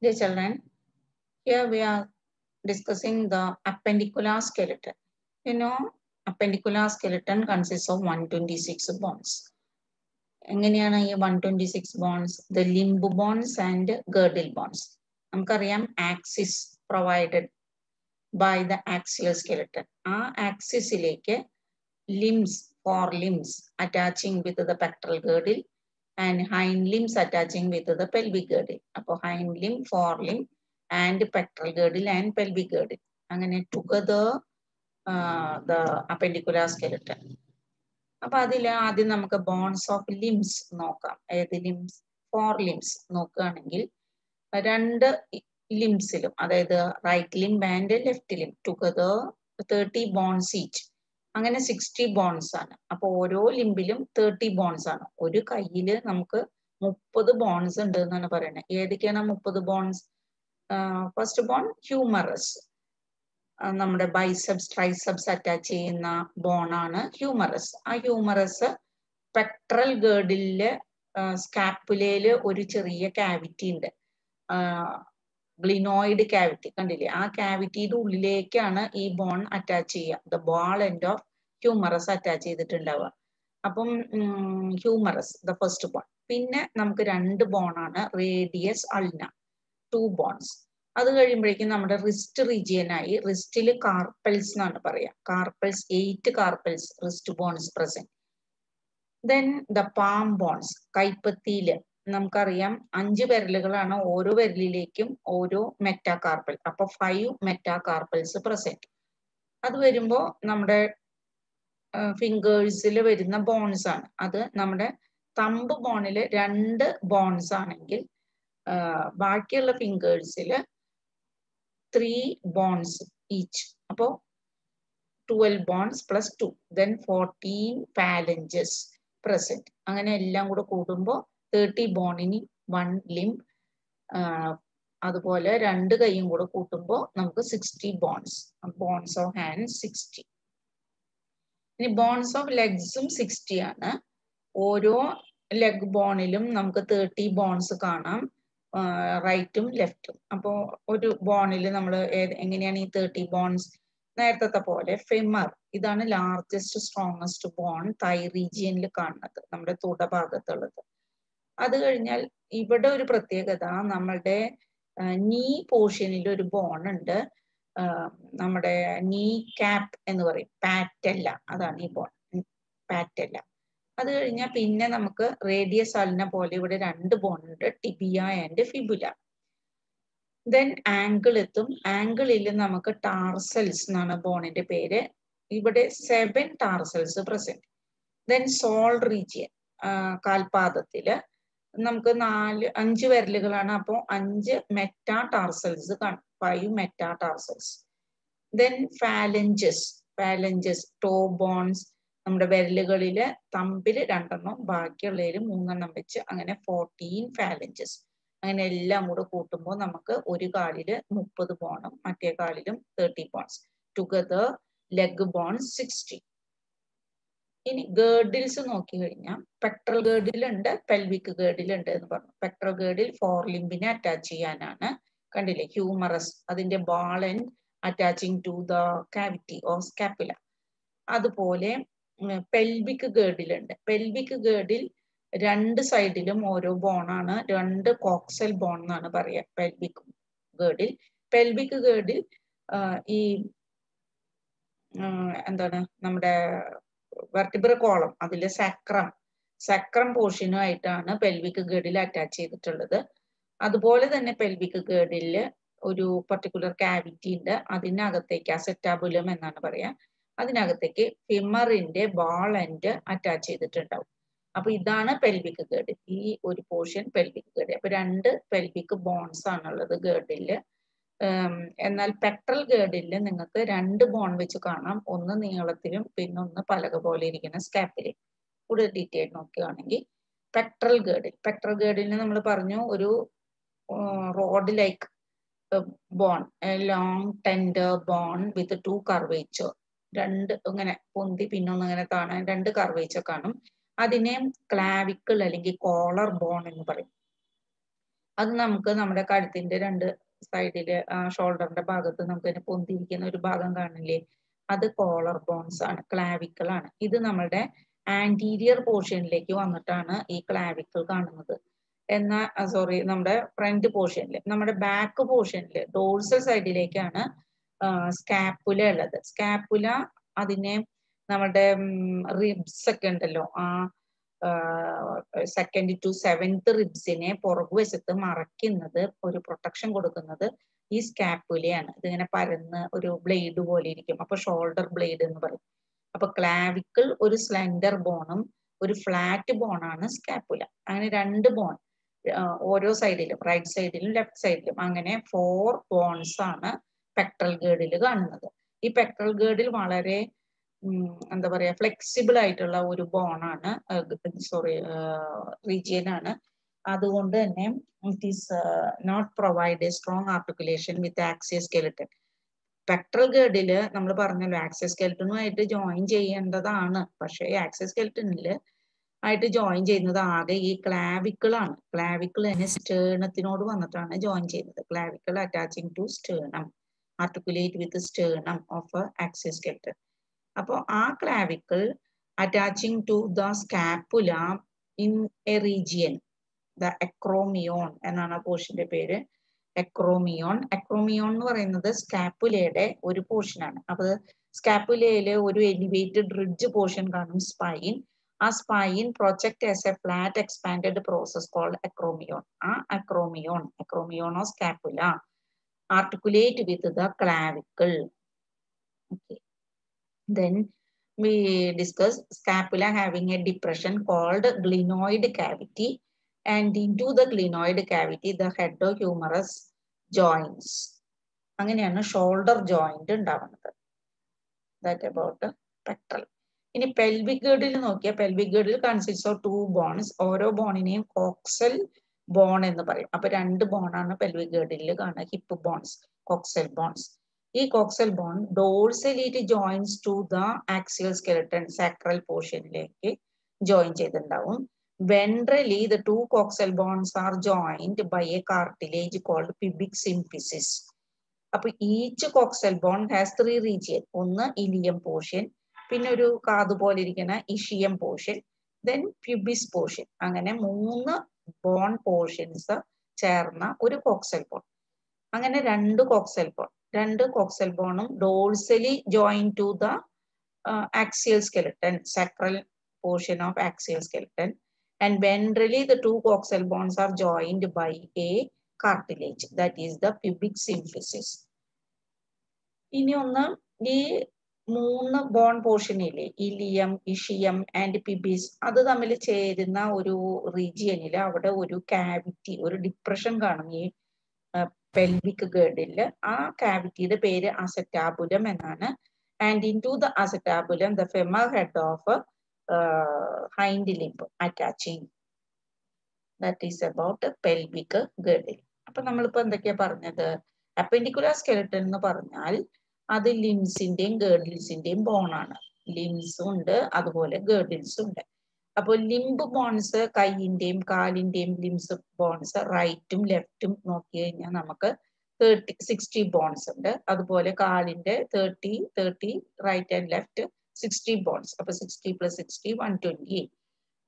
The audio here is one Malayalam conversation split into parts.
Dear children, here we are discussing the appendicular skeleton. You know, appendicular skeleton consists of 126 bones. എങ്ങനെയാണ് ഈ 126 bones? The limb bones and girdle bones. നമുക്കറിയാം axis provided by the axial skeleton. ആ ആക്സിസിലേക്ക് limbs, fore limbs attaching with the pectoral girdle and hind limbs attaching with the pelvic girdle. അപ്പോൾ hind limb, fore limb and pectoral girdle and pelvic girdle, അങ്ങനെ ടുഗദർ ദ അപ്പെൻഡിക്കുലർ സ്കെലട്ടൺ. അപ്പൊ അതിൽ ആദ്യം നമുക്ക് ബോൺസ് ഓഫ് ലിംസ് നോക്കാം. ഏത് ലിംസ്? ഫോർ ലിംസ് നോക്കുകയാണെങ്കിൽ രണ്ട് ലിംസിലും, അതായത് right limb and left limb together 30 bones each, അങ്ങനെ 60 ബോൺസ് ആണ്. അപ്പൊ ഓരോ ലിംബിലും 30 ബോൺസ് ആണ്. ഒരു കയ്യില് നമുക്ക് 30 ബോൺസ് ഉണ്ട് എന്നാണ് പറയുന്നത്. ഏതൊക്കെയാണ് 30 ബോൺസ്? ഫസ്റ്റ് ബോൺ ഹ്യൂമറസ്, നമ്മുടെ ബൈസെപ്സ് ട്രൈസെപ്സ് അറ്റാച്ച് ചെയ്യുന്ന ബോണാണ് ഹ്യൂമറസ്. ആ ഹ്യൂമറസ് പെക്ട്രൽ ഗേർഡിലെ സ്കാപ്പുലയില് ഒരു ചെറിയ ക്യാവിറ്റി ഉണ്ട്, ഗ്ലിനോയിഡ് ക്യാവിറ്റി, കണ്ടില്ലേ? ആ ക്യാവിറ്റിയുടെ ഉള്ളിലേക്കാണ് ഈ ബോൺ അറ്റാച്ച് ചെയ്യുക. The ball end of humerus attach ചെയ്തിട്ടുണ്ടാവുക. അപ്പം ഹ്യൂമറസ് ദ ഫസ്റ്റ് ബോൺ. പിന്നെ നമുക്ക് രണ്ട് ബോണാണ്, റേഡിയസ്, അൾന, 2 ബോൺസ്. അത് കഴിയുമ്പോഴേക്കും നമ്മുടെ റിസ്റ്റ് റീജിയനായി. റിസ്റ്റില് കാർപ്പൽസ് എന്നാണ് പറയാ. Carpals, 8 carpals wrist bones present. Then the palm bones, കൈപ്പത്തിയില് നമുക്കറിയാം 5 വിരലുകളാണ്, ഓരോ വിരലിലേക്കും ഓരോ മെറ്റാകാർപ്പൽ. അപ്പൊ 5 മെറ്റാകാർപ്പൽസ് പ്രസന്റ്. അത് വരുമ്പോ നമ്മുടെ ഫിംഗേഴ്സിൽ വരുന്ന ബോൺസ് ആണ്. അത് നമ്മുടെ തമ്പ് ബോണില് 2 ബോൺസ് ആണെങ്കിൽ ബാക്കിയുള്ള ഫിംഗേഴ്സിൽ 3 ബോൺസ് ഈച്ച്. അപ്പോ 12 bones plus 2, then 14 phalanges present. അങ്ങനെ എല്ലാം കൂടെ കൂടുമ്പോൾ 30 ബോണിന് 1 ലിംബ്. അതുപോലെ 2 കൈയും കൂടെ കൂട്ടുമ്പോൾ നമുക്ക് 60 ബോൺസ്. Bones of hand 60. ഇനി ബോൺസ് ഓഫ് ലെഗ്സും 60 ആണ്. ഓരോ ലെഗ് ബോണിലും നമുക്ക് 30 ബോൺസ് കാണാം, റൈറ്റും ലെഫ്റ്റും. അപ്പോൾ ഒരു ബോണിൽ നമ്മൾ എങ്ങനെയാണ് ഈ 30 ബോൺസ്? നേരത്തെ പോലെ ഫെമർ, ഇതാണ് ലാർജസ്റ്റ് സ്ട്രോങ്ങസ്റ്റ് ബോൺ, തൈ റീജിയനിൽ കാണുന്നത്, നമ്മുടെ തുടഭാഗത്തുള്ളത്. അത് കഴിഞ്ഞാൽ ഇവിടെ ഒരു പ്രത്യേകത, നമ്മളുടെ നീ പോർഷനിൽ ഒരു ബോൺ ഉണ്ട്, നമ്മുടെ നീ ക്യാപ്പ് എന്ന് പറയും, പാറ്റല്ല, അതാണ് ഈ ബോൺ, പാറ്റല്ല. അത് കഴിഞ്ഞാൽ പിന്നെ നമുക്ക് റേഡിയസ് അൾന പോലെ ഇവിടെ 2 ബോൺ ഉണ്ട്, tibia and fibula. Then angle എത്തും. ആംഗിളിൽ നമുക്ക് ടാർസൽസ് എന്നാണ് ബോണിന്റെ പേര്. ഇവിടെ 7 tarsals present. Then soul region, കാൽപാദത്തില് നമുക്ക് 5 വിരലുകളാണ്. അപ്പോൾ 5 മെറ്റാ ടാർസൽസ് കാണും, 5 meta tarsals. Then ഫാലഞ്ചസ്, ഫാലഞ്ചസ് to bones, നമ്മുടെ വിരലുകളില് തമ്പില് 2 ബാക്കിയുള്ളതിൽ 3 വെച്ച്, അങ്ങനെ 14 ഫാലഞ്ചസ്. അങ്ങനെ എല്ലാം കൂടെ കൂട്ടുമ്പോൾ നമുക്ക് ഒരു കാലില് 30 ബോണും മറ്റേ കാലിലും 30 ബോൺസ്. Together leg bones 60. ഇനി ഗേർഡിൽസ് നോക്കി കഴിഞ്ഞാൽ പെക്ട്രൽ ഗേർഡിലുണ്ട്, പെൽവിക് ഗേർഡിലുണ്ട് എന്ന് പറഞ്ഞു. പെക്ട്രൽ ഗേർഡിൽ 4 ലിംബിനെ അറ്റാച്ച് ചെയ്യാനാണ്, കണ്ടില്ലേ? ഹ്യൂമറസ്, അതിന്റെ ball and attaching to the cavity or scapula. അതുപോലെ പെൽവിക് ഗേർഡിലുണ്ട്. പെൽവിക് ഗേർഡിൽ 2 സൈഡിലും ഓരോ ബോണാണ്, 2 കോക്സൽ ബോൺ എന്നാണ് പറയാ പെൽവിക് ഗേർഡിൽ. പെൽവിക് ഗേർഡിൽ ഈ എന്താണ് നമ്മുടെ വെർട്ടിബ്രൽ കോളം, അതിലെ സക്രം പോർഷനുമായിട്ടാണ് പെൽവിക് ഗേർഡിൽ അറ്റാച്ച് ചെയ്തിട്ടുള്ളത്. അതുപോലെ തന്നെ പെൽവിക് ഗേർഡില് ഒരു പർട്ടിക്കുലർ ക്യാവിറ്റി ഉണ്ട്, അതിനകത്തേക്ക് അസെറ്റാബുലം എന്നാണ് പറയാ, അതിനകത്തേക്ക് ഫിമറിന്റെ ബാൾ എൻഡ് അറ്റാച്ച് ചെയ്തിട്ടുണ്ടാവും. അപ്പൊ ഇതാണ് പെൽവിക് ഗേർഡിൽ, ഈ ഒരു പോർഷൻ പെൽവിക് ഗേർഡിൽ. അപ്പൊ 2 പെൽവിക് ബോൺസ് ആണുള്ളത് ഗേർഡില്. എന്നാൽ പെക്ട്രൽ ഗേർഡിൽ നിങ്ങൾക്ക് 2 ബോൺ വെച്ച് കാണാം, ഒന്ന് നീളത്തിലും പിന്നെ ഒന്ന് പലക പോലെ ഇരിക്കുന്ന സ്കാപ്പിലും. കൂടുതൽ ഡീറ്റെയിൽ നോക്കുകയാണെങ്കിൽ പെക്ട്രൽ ഗേർഡിൽ നമ്മൾ പറഞ്ഞു ഒരു rod like bone, long tender bone with 2 curvature, 2 ഇങ്ങനെ പൊന്തി പിന്നൊന്ന് ഇങ്ങനെ കാണാൻ 2 കർവേച്ചർ കാണും. അതിനെ ക്ലാവിക്കിൾ അല്ലെങ്കിൽ കോളർ ബോൺ എന്ന് പറയും. അത് നമുക്ക് നമ്മുടെ കഴുത്തിന്റെ രണ്ട് സൈഡില് ഷോൾഡറിന്റെ ഭാഗത്ത് നമുക്ക് ഇതിനെ പൊന്തിയിരിക്കുന്ന ഒരു ഭാഗം കാണില്ലേ, അത് കോളർ ബോൺസ് ആണ്, ക്ലാവിക്കിൾ ആണ്. ഇത് നമ്മുടെ ആന്റീരിയർ പോർഷനിലേക്ക് വന്നിട്ടാണ് ഈ ക്ലാവിക്കിൾ കാണുന്നത്. എന്നാൽ സോറി, നമ്മുടെ ഫ്രണ്ട് പോർഷനിൽ, നമ്മുടെ ബാക്ക് പോർഷനിൽ ഡോർസൽ സൈഡിലേക്കാണ് സ്കാപ്പുല ഉള്ളത്. സ്കാപ്പുല അതിനെ നമ്മുടെ റിബ്സ് ഒക്കെ ഉണ്ടല്ലോ, ആ സെക്കൻഡ് ടു സെവൻത് റിബ്സിനെ പുറകുവശത്ത് മറയ്ക്കുന്നത്, ഒരു പ്രൊട്ടക്ഷൻ കൊടുക്കുന്നത് ഈ സ്കാപ്പുലയാണ്. ഇതിങ്ങനെ പരന്ന് ഒരു ബ്ലേഡ് പോലെ ഇരിക്കും, അപ്പൊ ഷോൾഡർ ബ്ലേഡ് എന്ന് പറയും. അപ്പൊ ക്ലാവിക്കിൾ ഒരു സ്ലെൻഡർ ബോണും ഒരു ഫ്ലാറ്റ് ബോണാണ് സ്കാപ്പുല. അങ്ങനെ രണ്ട് ബോൺ ഓരോ സൈഡിലും, റൈറ്റ് സൈഡിലും ലെഫ്റ്റ് സൈഡിലും, അങ്ങനെ 4 ബോൺസ് ആണ് പെക്ടറൽ ഗേർഡിൽ കാണുന്നത്. ഈ പെക്ടറൽ ഗേർഡിൽ വളരെ എന്താ പറയാ ഫ്ലെക്സിബിൾ ആയിട്ടുള്ള ഒരു ബോണാണ്, സോറി റീജിയൻ ആണ്. അതുകൊണ്ട് തന്നെ it is not provide a strong articulation with axial skeleton. Pectoral ഗേർഡില് നമ്മൾ പറഞ്ഞല്ലോ ആക്സിയൽ സ്കെലിട്ടനുമായിട്ട് ജോയിൻ ചെയ്യേണ്ടതാണ്, പക്ഷേ ആക്സിയൽ സ്കെലിട്ടനിൽ ആയിട്ട് ജോയിൻ ചെയ്യുന്നത് ആകെ ഈ ക്ലാവിക്കിൾ ആണ്. ക്ലാവിക്കിൾ തന്നെ സ്റ്റേണത്തിനോട് വന്നിട്ടാണ് ജോയിൻ ചെയ്യുന്നത്. Clavicle attaching to sternum, articulate with sternum of axial skeleton. അപ്പോൾ ആ clavicle attaching to the scapula in a region, the acromion എന്നാണ് ആ പോർഷന്റെ പേര്, എക്രോമിയോൺ. എക്രോമിയോൺ എന്ന് പറയുന്നത് സ്കാപ്പുലയുടെ ഒരു പോർഷനാണ്. അപ്പൊ സ്കാപ്പുലയില് ഒരു എലിവേറ്റഡ് റിഡ്ജ് പോർഷൻ കാണും, സ്പൈൻ. ആ spine project as a flat expanded process called acromion. ആ acromion of scapula articulate with the clavicle. Okay. Then we discuss scapula having a depression called glenoid cavity, and into the glenoid cavity the headohumerus joins. അങ്ങനെയാണ് ഷോൾഡർ ജോയിന്റ് ഉണ്ടാവുന്നത്. That about pectoral. ഇനി പെൽവിക് ഗേർഡിൽ നോക്കിയാൽ, pelvic girdle consist of 2 bones. ഓരോ ബോണിനെയും കോക്സൽ ബോൺ എന്ന് പറയും. അപ്പൊ 2 ബോണാണ് പെൽവിക് ഗേർഡിൽ കാണുക, ഹിപ്പ് ബോൺസ്, കോക്സൽ ബോൺസ്. ഈ കോക്സൽ ബോൺ ഡോർസലിറ്റ് joins to the axial skeleton, sacral പോർഷനിലേക്ക് ജോയിൻ ചെയ്തിട്ടുണ്ടാവും. Ventrally the 2 coxal bones are joined by a cartilage called pubic symphysis. അപ്പൊ each coxal bone has 3 region. ഒന്ന് ഇലിയം പോർഷൻ, പിന്നെ ഒരു കാതു പോലെ ഇരിക്കുന്ന ഇഷിയം പോർഷൻ, ദെൻ പ്യൂബിസ് പോർഷൻ. അങ്ങനെ 3 ബോൺ പോർഷൻസ് ചേർന്ന ഒരു കോക്സൽ ബോൺ. അങ്ങനെ 2 കോക്സൽ ബോണും dorsally join to the axial skeleton, sacral portion of axial skeleton, and ventrally the 2 coxal bones are joined by a cartilage, that is the pubic symphysis. ഇനി ഒന്ന്, ഈ 3 ബോൺ പോർഷനിലെ ഇലിയം, ഇഷിയം ആൻഡ് പിബിസ്, അത് തമ്മിൽ ചേരുന്ന ഒരു റീജിയനിൽ അവിടെ ഒരു കാവിറ്റി, ഒരു ഡിപ്രഷൻ കാണും ഈ പെൽവിക് ഗേർഡിൽ. ആ കാവിറ്റിയുടെ പേര് അസറ്റാബുലം എന്നാണ്. And into the acetabulum the femur head of hind limb attaching. That is about pelvic girdle. അപ്പൊ നമ്മളിപ്പോ എന്തൊക്കെയാ പറഞ്ഞത്? അപ്പെൻഡിക്കുലർ സ്കെലട്ടൺ എന്ന് പറഞ്ഞാൽ അത് ലിംസിന്റെയും ഗേർഡിൽസിന്റെയും ബോണാണ്. ലിംസും ഉണ്ട്, അതുപോലെ ഗേർഡിൽസും ഉണ്ട്. അപ്പോൾ ലിംബ് ബോൺസ്, കൈയിന്റെയും കാലിന്റെയും ലിംസ് ബോൺസ് റൈറ്റും ലെഫ്റ്റും നോക്കി കഴിഞ്ഞാൽ നമുക്ക് 60 ബോൺസ് ഉണ്ട്. അതുപോലെ കാലിന്റെ 30 റൈറ്റ് ആൻഡ് ലെഫ്റ്റ് 60 ബോൺസ്. അപ്പൊ 60 + 60 128.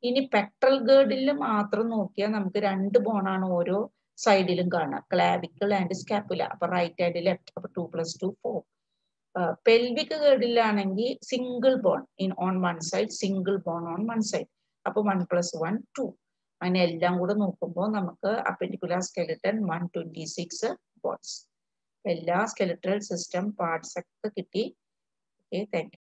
ഇനി പെക്ടറൽ ഗേർഡിൽ മാത്രം നോക്കിയാൽ നമുക്ക് 2 ബോണാണ് ഓരോ സൈഡിലും കാണാം, ക്ലാവിക്കിൾ ആൻഡ് സ്കാപ്പുല. അപ്പൊ റൈറ്റ് ആൻഡ് ലെഫ്റ്റ്, അപ്പൊ 2 + 2 4. പെൽവിക് ഗേർഡിലാണെങ്കിൽ single bone on one side, single bone on one side. അപ്പൊ 1 + 1 2. അങ്ങനെ എല്ലാം കൂടെ നോക്കുമ്പോൾ നമുക്ക് അപ്പെൻഡിക്കുലർ സ്കെലട്ടൺ 126 ബോൺസ്. എല്ലാ സ്കെലറ്റൽ സിസ്റ്റം പാർട്സ് ഒക്കെ കിട്ടി. Okay, thank you.